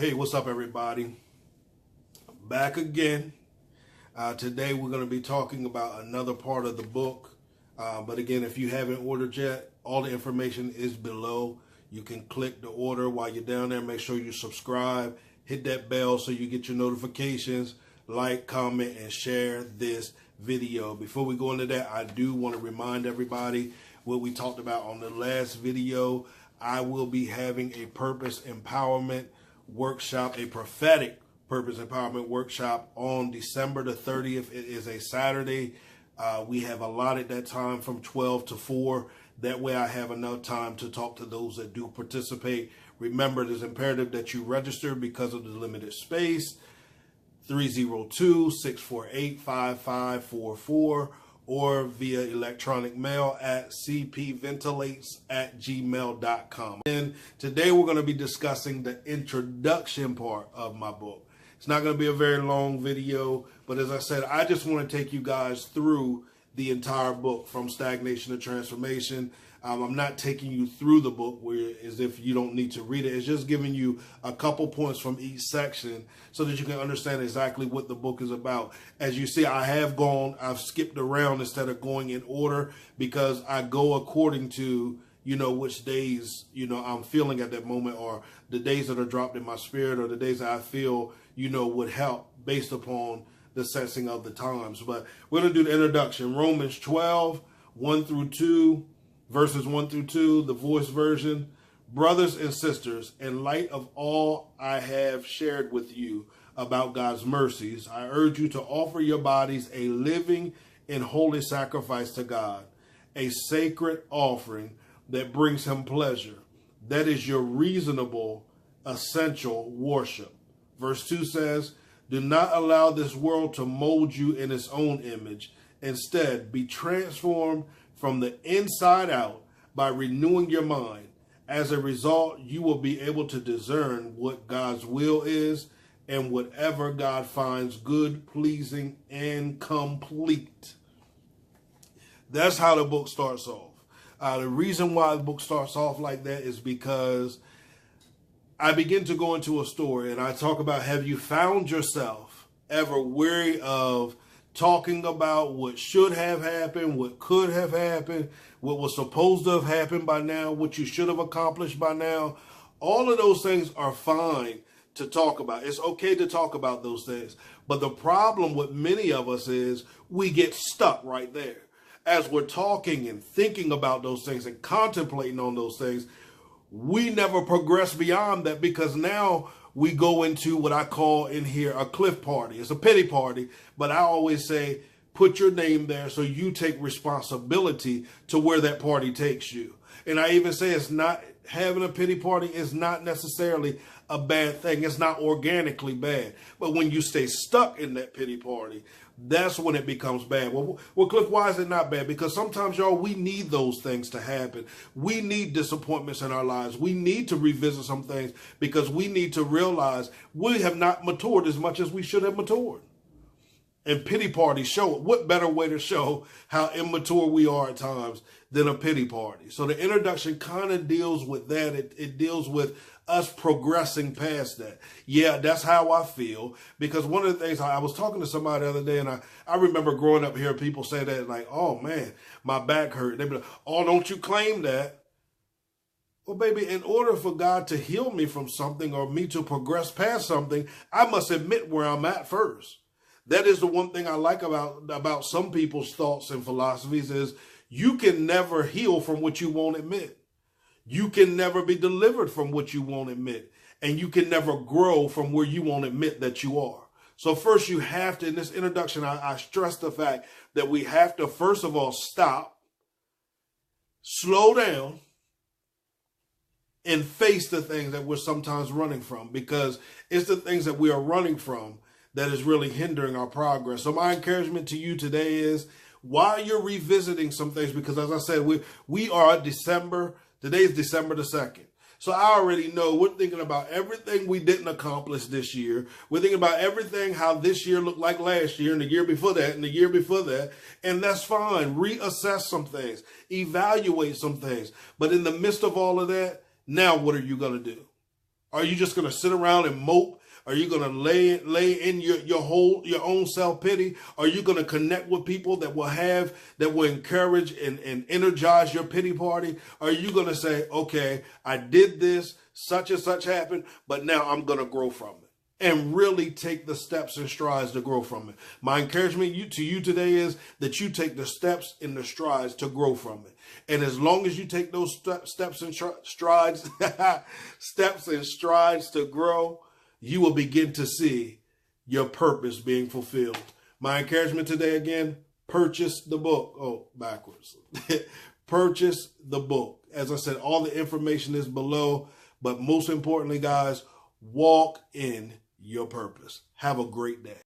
Hey, what's up, everybody? Back again. Today we're going to be talking about another part of the book. But again, if you haven't ordered yet, all the information is below. You can click the order while you're down there. Make sure you subscribe. Hit that bell so you get your notifications. Like, comment, and share this video. Before we go into that, I do want to remind everybody what we talked about on the last video. I will be having a purpose empowerment workshop, a prophetic purpose empowerment workshop on December the 30th. It is a Saturday. We have allotted that time from 12 to 4. That way I have enough time to talk to those that do participate. Remember, it is imperative that you register because of the limited space. 302-648-5544 or via electronic mail at cpventilates@gmail.com. And today we're going to be discussing the introduction part of my book. It's not going to be a very long video, but as I said, I just want to take you guys through the entire book from stagnation to transformation. I'm not taking you through the book as if you don't need to read it. It's just giving you a couple points from each section so that you can understand exactly what the book is about. As you see, I've skipped around instead of going in order because I go according to, which days, I'm feeling at that moment, or the days that are dropped in my spirit, or the days that I feel, would help based upon the sensing of the times. But we're going to do the introduction. Romans 12, 1 through 2. Verses 1 through 2, the voice version. Brothers and sisters, in light of all I have shared with you about God's mercies, I urge you to offer your bodies a living and holy sacrifice to God, a sacred offering that brings him pleasure. That is your reasonable, essential worship. Verse 2 says, do not allow this world to mold you in its own image. Instead, be transformed from the inside out by renewing your mind. As a result, you will be able to discern what God's will is and whatever God finds good, pleasing, and complete. That's how the book starts off. The reason why the book starts off like that is because I begin to go into a story and I talk about, have you found yourself ever weary of talking about what should have happened, what could have happened, what was supposed to have happened by now, what you should have accomplished by now? All of those things are fine to talk about. It's okay to talk about those things. But the problem with many of us is we get stuck right there. As we're talking and thinking about those things and contemplating on those things, we never progress beyond that because now we go into what I call in here a cliff party. It's a pity party, but I always say, put your name there so you take responsibility to where that party takes you. And I even say it's not having a pity party is not necessarily a bad thing. It's not organically bad. But when you stay stuck in that pity party, that's when it becomes bad. Well, Cliff, why is it not bad? Because sometimes, y'all, we need those things to happen. We need disappointments in our lives. We need to revisit some things because we need to realize we have not matured as much as we should have matured. And pity parties show it. What better way to show how immature we are at times than a pity party? So the introduction kind of deals with that. It deals with us progressing past that. Yeah, that's how I feel. Because one of the things, I was talking to somebody the other day, and I remember growing up hearing people say that, like, oh man, my back hurt. They'd be like, oh, don't you claim that. Well, baby, in order for God to heal me from something or me to progress past something, I must admit where I'm at first. That is the one thing I like about some people's thoughts and philosophies is you can never heal from what you won't admit. You can never be delivered from what you won't admit. And you can never grow from where you won't admit that you are. So first you have to, in this introduction, I stress the fact that we have to, first of all, stop, slow down, and face the things that we're sometimes running from, because it's the things that we are running from that is really hindering our progress. So my encouragement to you today is, while you're revisiting some things, because as I said, we are December, today is December the 2nd. So I already know we're thinking about everything we didn't accomplish this year. We're thinking about everything, how this year looked like last year and the year before that and the year before that. And that's fine. Reassess some things, evaluate some things. But in the midst of all of that, now what are you going to do? Are you just going to sit around and mope? Are you going to lay in your own self-pity? Are you going to connect with people that will encourage and energize your pity party? Are you going to say, okay, I did this, such and such happened, but now I'm going to grow from it, and really take the steps and strides to grow from it? My encouragement to you today is that you take the steps and the strides to grow from it. And as long as you take those steps and strides, steps and strides to grow, you will begin to see your purpose being fulfilled. My encouragement today, again, purchase the book. Oh, backwards. Purchase the book. As I said, all the information is below. But most importantly, guys, walk in your purpose. Have a great day.